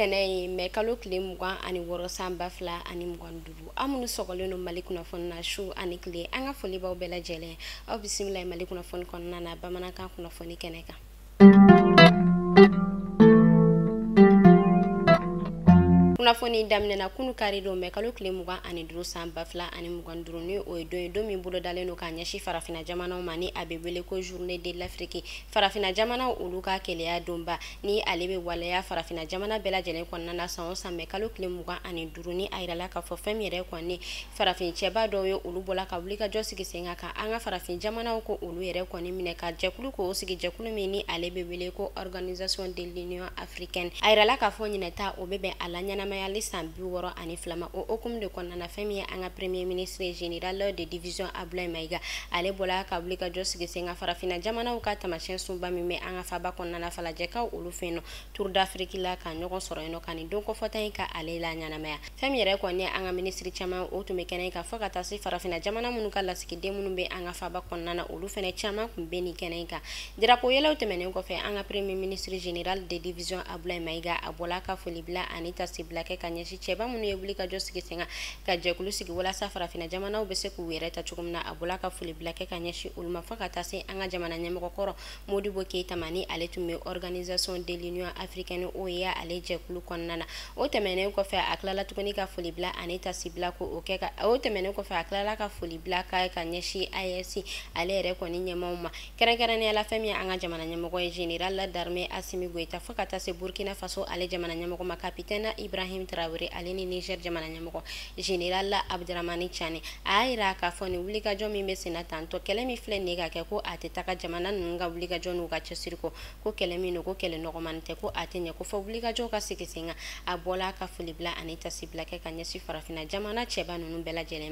tɛnɛ me kalo kile mugan ani wɔɔrɔ san 2000 ani mugan duuru amunu sɔgɔlen no Mali kunnafoni na su ani kile an ka foli baw bɛɛ lajɛlen aw bisimila Mali kunnafoni kɔnɔna na bamanankan kunnafoni kɛnɛ kan. Kunnafoni daminɛna kunu kari don mɛ kalo kile mugan ani duuru san 2000 ani mugan duuru ni o ye don min bolo dalen no ka ɲɛsi farafina jamanaw ma ni a bɛ wele ko journée de l'Afrique farafina jamanaw olu ka keleya donba ni ale bɛ waleya farafina jamana bɛɛ lajɛlen kɔnɔna na san o san mɛ kalo kile mugan ani duuru ni a yirala ka fɔ fɛn min yɛrɛ kɔni farafin cɛba dɔw ye olu bɔla ka wuli ka jɔ sigi sen kan an ka farafin jamanaw ko olu yɛrɛ kɔni minɛ ka jɛkulu ko sigi jɛkulu min ni ale bɛ wele ko Organisation de l'Union Africaine a yirala ka fɔ ɲinɛta o bɛ bɛn a la ɲɛnamayali san 60 ani filama o hukumu de kɔnɔna fɛn min ye an ka premier ministre général de division Abdoulaye Maiga ale bɔla ka wuli ka jɔ sigi sen kan farafina jamanaw ka tamasiyɛn sunba min bɛ an ka faba kɔnɔna falajɛkaw olu fɛ yen Tour d'Afrique la ka ɲɔgɔn sɔrɔ yen ka nin don kɔfɔta in ka ale la ɲɛnamaya fɛn min yɛrɛ kɔni an ka ministre caman o tun bɛ kɛnɛ kan fɔ ka taa se farafina jamana minnu ka lasigiden minnu bɛ an ka faba kɔnɔna na olu fɛnɛ caman kun bɛ nin kɛnɛ kan drapeau yɛlɛw tɛmɛnen kɔfɛ an ka premier ministre général de division Abdoulaye Maiga a bɔla ka foli bila ani tasibila kɛ ka ɲɛsi cɛba minnu ye wuli ka jɔ sigi sen ka jɛkulu sigi walasa farafina jamanaw bɛ se k'u yɛrɛ ta cogo min na a bɔla ka foli bila kɛ ka ɲɛsi olu ma fɔ ka taa se an ka jamana ɲɛmɔgɔ kɔrɔ Modibo Keita ma ni ale tun bɛ Organisation de l'Union Africaine o ye ale jɛkulu kɔnɔna na o tɛmɛnen kɔfɛ a tilala tuguni ka foli bila ani tasibila ko o kɛ ka o tɛmɛnen kɔfɛ a tilala ka foli bila ka ɲɛsi AES ale yɛrɛ kɔni ɲɛmaw ma kɛrɛnkɛrɛnnenya la fɛn min an ka jamana ɲɛmɔgɔ ye général d'armée Assimi Goïta fɔ ka taa se Burkina Faso ale jamana ɲɛmɔgɔ ma capitaine Ibrahim Traoré ale ni Niger jamana ɲɛmɔgɔ général Abdramani Chani a yira k'a fɔ ni wulikajɔ min bɛ sen na tantɔ kɛlɛ min filɛ nin ka kɛ ko a tɛ taga jamana ninnu ka wulikajɔ n'u ka cɛsiri kɔ ko kɛlɛ min ko kɛlɛ nɔgɔman tɛ ko a tɛ ɲɛ ko fɔ wulikajɔ ka sigi sen kan a bɔla ka foli bila ani tasibila kɛ ka ɲɛsi farafina jamana cɛba ninnu bɛɛ lajɛlen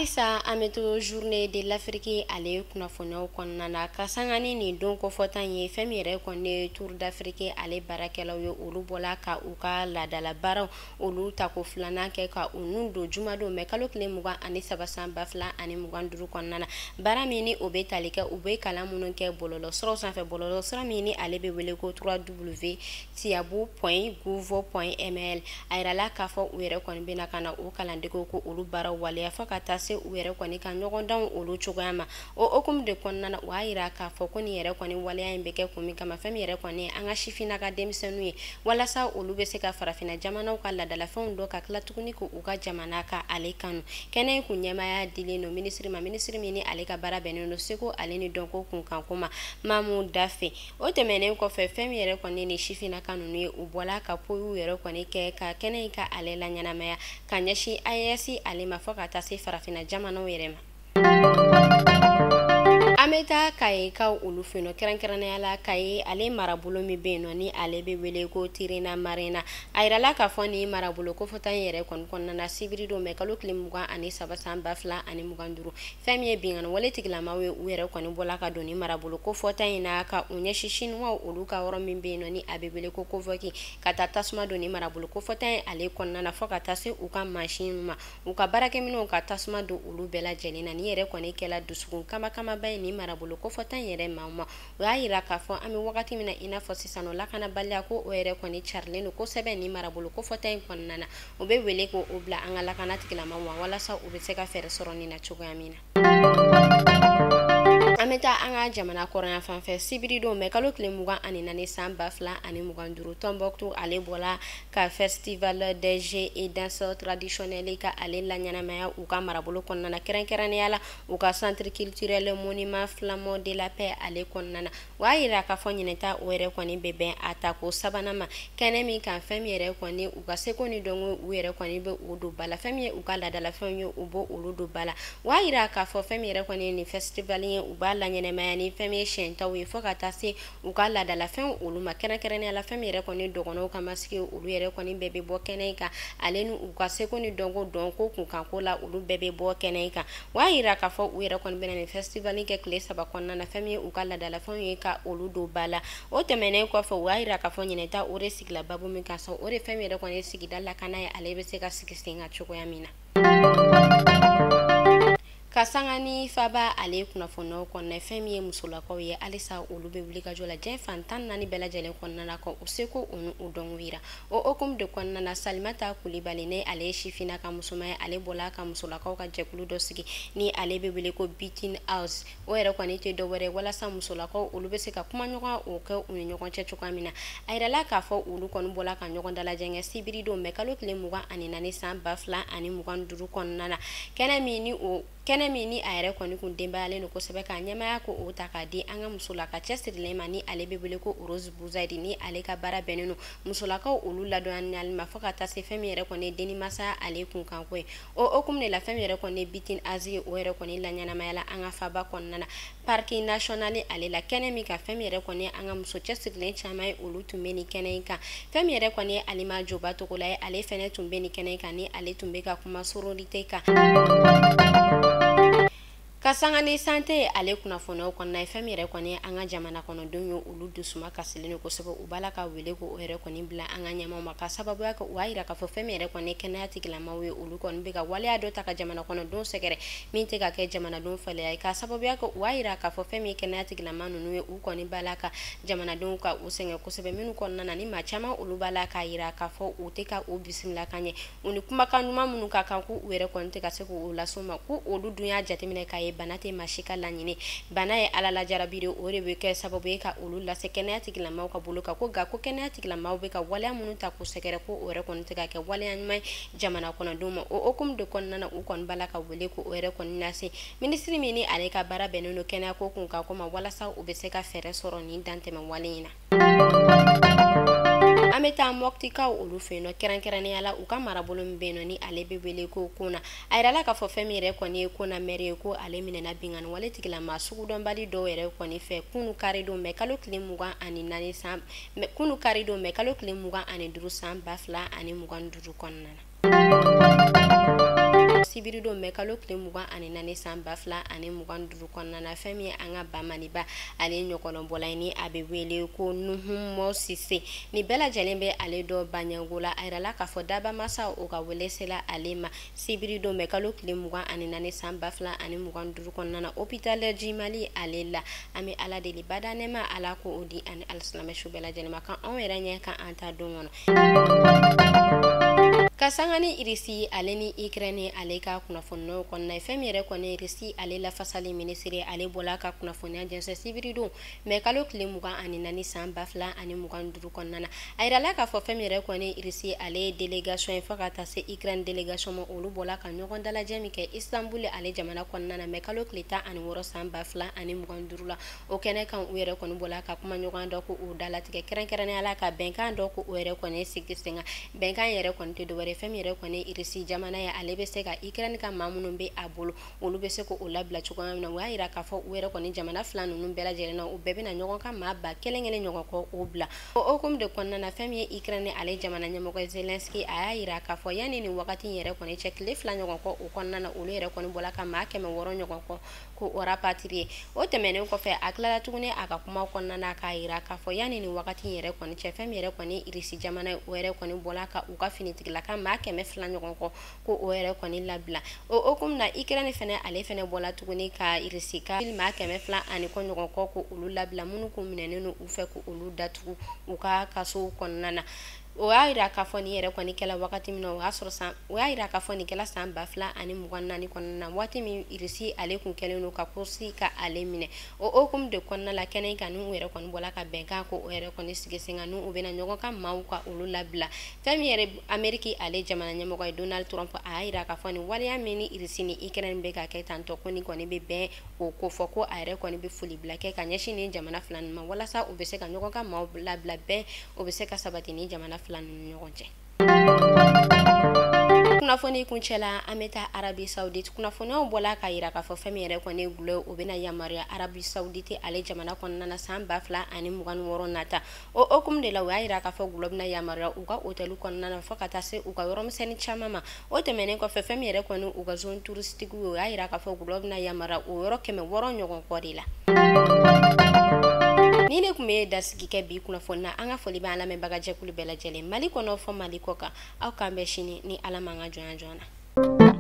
Isa an bɛ to journée de l'Afrique ale kunnafoniyaw kɔnɔna na ka sanga ni nin don kɔfɔta ye fɛn min yɛrɛ kɔni Tour d'Afrique ale baarakɛlaw ye olu bɔla ka u ka laadala baaraw olu ta ko filanan kɛ ka u nun don jumadon mɛ kalo tile 23 san 2025 kɔnɔna na baara min ni o bɛ tali kɛ u bɛ kalan minnu kɛ bɔlɔlɔ siraw sanfɛ bɔlɔlɔ sira min ni ale bɛ wele ko 3w.tiabu.gouv.ml a yirala k'a fɔ u yɛrɛ kɔni bɛna ka na o kalandegew ko olu baaraw waleya fɔ ka taa se u yɛrɛ kɔni ka ɲɔgɔndanw olu cogoya ma o hukumu de kɔnɔna na o y'a yira k'a fɔ ko nin yɛrɛ kɔni waleya in bɛ kɛ kun min kama fɛn min yɛrɛ kɔni an ka sifinnaka denmisɛnninw ye walasa olu bɛ se ka farafina jamanaw ka laadalafɛnw dɔ ka tila tuguni ko u ka jamana ka ale kanu kɛnɛ in kun ɲɛmaya dilen no ministre ma ministre min ni ale ka baara bɛnnen no seko ale ni dɔnko kunkanko ma Mamu Dafe o tɛmɛnen kɔfɛ fɛn min yɛrɛ kɔni ni sifinnaka ninnu ye u bɔla ka poyiw yɛrɛ kɔni kɛ ka kɛnɛ in ka ale la ɲɛnamaya ka ɲɛsin AES ale ma fɔ ka taa se farafina jamanaw yɛrɛ ma an bɛ taa Kayikaw olu fɛ yen kɛrɛnkɛrɛnnenya la Kaye ale marabolo min bɛ yen ni ale bɛ wele ko Tirina Marina a yirala k'a fɔ ni marabolo kofɔta in yɛrɛ kɔni kɔnɔna na sibiri don mɛ kalo tile 23 san 2025 fɛn min ye binkani wale tigilamaw ye u yɛrɛ kɔni bɔla ka don ni marabolo kofɔta in na ka u ɲɛsin chinois olu ka yɔrɔ min bɛ yen ni a bɛ wele ko convoqué ka taa tasuma don ni marabolo kofɔta in ale kɔnɔna na fɔ ka taa se u ka mansin ma u ka baarakɛminɛnw ka tasuma don olu bɛɛ lajɛlen na ni yɛrɛ kɔni kɛla dusukun kama-kamaba ye ni marabolo kofɔta in yɛrɛ maa ma o y'a yira k'a fɔ an bɛ wagati min na i n'a fɔ sisan lakanabaliya ko o yɛrɛ kɔni carilen don kosɛbɛ ni marabolo kofɔta in kɔnɔna na o bɛ wele ko o bila an ka lakana tigilamaw ma walasa u bɛ se ka fɛɛrɛ sɔrɔ nin na cogoya min na an bɛ taa an ka jamana kɔrɔyan fan fɛ sibiri don mɛ kalo tile 24 san 2025 Tombouctou ale bɔla ka festival des jeux et danses traditionnels ka ale la ɲɛnamaya u ka marabolo kɔnɔna na kɛrɛnkɛrɛnnenya la u ka centre culturel monument flamand de la paix ale kɔnɔna na o y'a yira k'a fɔ ɲinɛta o yɛrɛ kɔni bɛ bɛn a ta ko sabanan ma kɛnɛ min kan fɛn min yɛrɛ kɔni u ka seko ni dɔnko u yɛrɛ kɔni bɛ o don ba la fɛn min ye u ka laadalafɛnw ye u b'o olu don ba la o y'a yira k'a fɔ fɛn min yɛrɛ kɔni ni festival ye u b'a la ɲɛnamaya ni fɛn min ye siyɛntaw ye fɔ ka taa se u ka laadalafɛnw olu ma kɛrɛnkɛrɛnnenya la fɛn min yɛrɛ kɔni dɔgɔnɔw ka masigi olu yɛrɛ kɔni bɛɛ bɛ bɔ kɛnɛ in kan ale ni u ka seko ni dɔnko kunkanko la olu bɛɛ bɛ bɔ kɛnɛ in kan o y'a yira k'a fɔ u yɛrɛ kɔni bɛna nin festival kɛ tile 3 kɔnɔna na fɛn min ye u ka laadalafɛnw ye ka olu don ba la o tɛmɛnen kɔfɛ o y'a yira k'a fɔ ɲinɛta o de sigila babu min kan sɔn o de fɛn min yɛrɛ kɔni ye sigida lakana ye ale bɛ se ka sigi sen kan cogoya min na Kasangani faba ale kunnafoniw kɔnɔ fɛn min ye musolakaw ye alisa olu bɛ wuli ka jɔ la diɲɛ fantan naani bɛɛ lajɛlen kɔnɔna ko u seko u u dɔn yira o hukumu de kɔnɔna na Salimata Kulibali ne ale ye sifina ka musomaya ale bɔla ka musolakaw ka jɛkulu dɔ sigi ni ale bɛ wele ko Beating House o yɛrɛ kɔni tɛ dɔwɛrɛ walasa musolakaw olu bɛ se ka kuma ɲɔgɔn o kɛ u ni ɲɔgɔn cɛ cogoya min na a yirala k'a fɔ olu kɔni bɔla ka ɲɔgɔn dalajɛ kɛ sibiri don mais kalo tile 24 san 2025 kɔnɔna na kɛnɛ min ni a yɛrɛ kɔni kun denbayalen don kosɛbɛ ka ɲɛmaya ko o ta k'a di an ka musolaka cɛsirilen ma ni ale bɛ wele ko Rose Buzaydi ni ale ka baara bɛnnen don musolakaw olu ladɔnyali ma fo ka taa se fɛn min yɛrɛ kɔni denni masa ale kun kan ko ye o hukumu de la fɛn min yɛrɛ kɔni Beating House o yɛrɛ kɔni la ɲɛnamayala an ka faba kɔnɔna na parking national ale la kɛnɛ min ka fɛn min yɛrɛ kɔni an ka muso cɛsirilen caman ye olu tun bɛ ni kɛnɛ in kan fɛn min yɛrɛ kɔni Alima Joba Togola ye ale fɛnɛ tun bɛ ni kɛnɛ in kan ni ale tun bɛ ka kuma sororité kan Kasangani sante ale kunnafoniw kɔnɔ fɛn min yɛrɛ kɔni an ka jamana kɔnɔdenw ye olu dusuma kasilen don kosɛbɛ u b'a la ka wele ko o yɛrɛ kɔni bila an ka ɲɛmaw ma ka sababuya kɛ u b'a yira k'a fɔ fɛn min yɛrɛ kɔni kɛnɛya tigilamaw ye olu kɔni bɛ ka waleya dɔ ta ka jamana kɔnɔdenw sɛgɛrɛ min tɛ ka kɛ jamanadenw fɛlɛya ye ka sababuya kɛ u b'a yira k'a fɔ fɛn min kɛnɛya tigilama ninnu ye u kɔni b'a la ka jamanadenw ka u sɛgɛn kosɛbɛ minnu kɔnɔna na ni maa caman olu b'a la k'a yira k'a fɔ u tɛ ka u bisimila ka ɲɛ u ni kumakan ɲuman minnu ka kan k'u yɛrɛ kɔni tɛ ka se k'u las'u ma ko olu dun y'a jateminɛ k'a ye bana tɛ maa si ka laɲini bana ye ala lajarabi de o de bɛ kɛ sababu ye ka olu lase kɛnɛya tigilamaw ka bolo kan ko nka ko kɛnɛya tigilamaw bɛ ka waleya minnu ta k'u sɛgɛrɛ ko o yɛrɛ kɔni tɛ ka kɛ waleya ɲuman jamana kɔnɔdenw ma o hukumu de kɔnɔna na u kɔni b'a la ka wele ko o yɛrɛ kɔni lase minisiri min ni ale ka baara bɛnnen don kɛnɛya ko kun kan ko ma walasa u bɛ se ka fɛɛrɛ sɔrɔ nin dantɛmɛ wale in na an bɛ taa Moptikaw olu fɛ yen nɔ kɛrɛnkɛrɛnnenya la u ka marabolo min bɛ yen nɔ ni ale bɛ wele ko Kona a yirala k'a fɔ fɛn min yɛrɛ kɔni ye Kona maire ye ko ale minɛna binkani wale tigilama sugudɔnbali dɔw yɛrɛ kɔni fɛ kunu kari don mais kalo tile 24 san kunu kari don mais kalo tile 25 san 2025 kɔnɔna na sibiri don mais kalo tile 24 san 2025 kɔnɔna na fɛn min ye an ka Bamaniba ale ɲɔgɔnbɔla ni a bɛ wele ko Nuhumo Sise ni bɛɛ lajɛlen bɛ ale dɔ Banyango la a yirala k'a fɔ daba masa o ka wele sela ale ma sibiri don mais kalo tile 24 san 2025 kɔnɔna na hôpital Jimali ale la an bɛ ala deli bada nɛma ala ko o di ani alisilamɛ su bɛɛ lajɛlen ma kan anw yɛrɛ ɲɛ kan an ta don kɔnɔ Kasangani Irisi ale ni Ukraine ale ka kunnafoniw kɔnɔ fɛn min yɛrɛ kɔni Irisi ale lafasali minisiri ale bɔla ka kunnafoniya jɛnsɛ sibiri don mais kalo tile 24 san 2025 kɔnɔna na a yirala k'a fɔ fɛn min yɛrɛ kɔni Irisi ale ye délégation ye fo ka taa se Ukraine délégation ma olu bɔla ka ɲɔgɔn dalajɛ min kɛ Istanbul ale jamana kɔnɔna na mais kalo tile 16 san 2025 la o kɛnɛ kan u yɛrɛ kɔni bɔla ka kuma ɲɔgɔn dɔ ko o dalatigɛ kɛrɛnkɛrɛnnenya la ka bɛnkan dɔ ko o yɛrɛ kɔni sigi sen kan bɛnkan yɛrɛ kɔni tɛ dɔwɛrɛ fɛn min yɛrɛ kɔni Irisi jamana ye ale bɛ se ka Ukraine ka maa minnu bɛ a bolo olu bɛ se ko o labila cogoya min na o y'a yira k'a fɔ u yɛrɛ kɔni jamana fila ninnu bɛɛ lajɛlen na u bɛɛ bɛna ɲɔgɔn ka maa ba kelen ɲɔgɔn kɔ o bila o hukumu de kɔnɔna na fɛn min ye Ukraine ale jamana ɲɛmɔgɔ Zelensky a y'a yira k'a fɔ yanni nin wagati yɛrɛ kɔni cɛ tile 2 ɲɔgɔn kɔ o kɔnɔna na olu yɛrɛ kɔni bɔla ka maa 100 ɲɔgɔn kɔ ko o rapatrier o tɛmɛnen kɔfɛ a tilala tuguni a ka kuma kɔnɔna na k'a yira k'a fɔ yanni nin wagati yɛrɛ kɔni cɛ fɛn min yɛrɛ kɔni Irisi jamana o yɛrɛ kɔni bɔla ka u ka finitigila ka maa 200 ɲɔgɔn kɔ ko o yɛrɛ kɔni labila o hukumu na Ukraine fɛnɛ ale fɛnɛ bɔla tuguni ka Irisi ka maa 200 ani kɔ ɲɔgɔn kɔ ko olu labila minnu kun minɛnen don u fɛ ko olu datugu u ka kasow kɔnɔna na o y'a yira k'a fɔ nin yɛrɛ kɔni kɛla wagati min na o y'a yira k'a fɔ nin kɛla san 2024 kɔnɔna na waati min Irisi ale kun kɛlen don ka kursi ka ale minɛ o hukumu de kɔnɔna la kɛnɛ in kan n'u yɛrɛ kɔni bɔla ka bɛnkan ko o yɛrɛ kɔni sigi sen kan n'u bɛna ɲɔgɔn ka maaw ka olu labila fɛn min yɛrɛ Ameriki ale jamana ɲɛmɔgɔ ye Donald Trump a y'a yira k'a fɔ nin waleya min ni Irisi ni Ukraine bɛ ka kɛ tantɔ ko nin kɔni bɛ bɛn o ko fɔ ko a yɛrɛ kɔni bɛ foli bila kɛ ka ɲɛsin nin jamana fila ninnu ma walasa u bɛ se ka ɲɔgɔn ka maaw labila bɛn o bɛ se ka sabati ni jamana fila ninnu ɲɔgɔn cɛ kunnafoni kuncɛla an bɛ taa Arabi Saoudite kunnafoniyaw bɔla ka yira k'a fɔ fɛn min yɛrɛ kɔni gulo o bɛna yamaruya Arabi Saoudite ale jamana kɔnɔna na san 2026 nata o hukumu de la o y'a yira k'a fɔ gulo bɛna yamaruya u ka hôtel kɔnɔna na fo ka taa se u ka yɔrɔmisɛnnin caman ma o tɛmɛnen kɔfɛ fɛn min yɛrɛ kɔni u ka zone touristique o y'a yira k'a fɔ gulo bɛna yamaruya o yɔrɔ 600 ɲɔgɔn kɔ de la ni ne kun bɛ dasigi kɛ bi kunnafoni na an ka foli bɛ an lamɛnbaga jɛkulu bɛɛ lajɛlen Mali kɔnɔ fɔ Mali kɔ kan aw k'an bɛn sini ni Ala m'an ka jɔnya jɔn na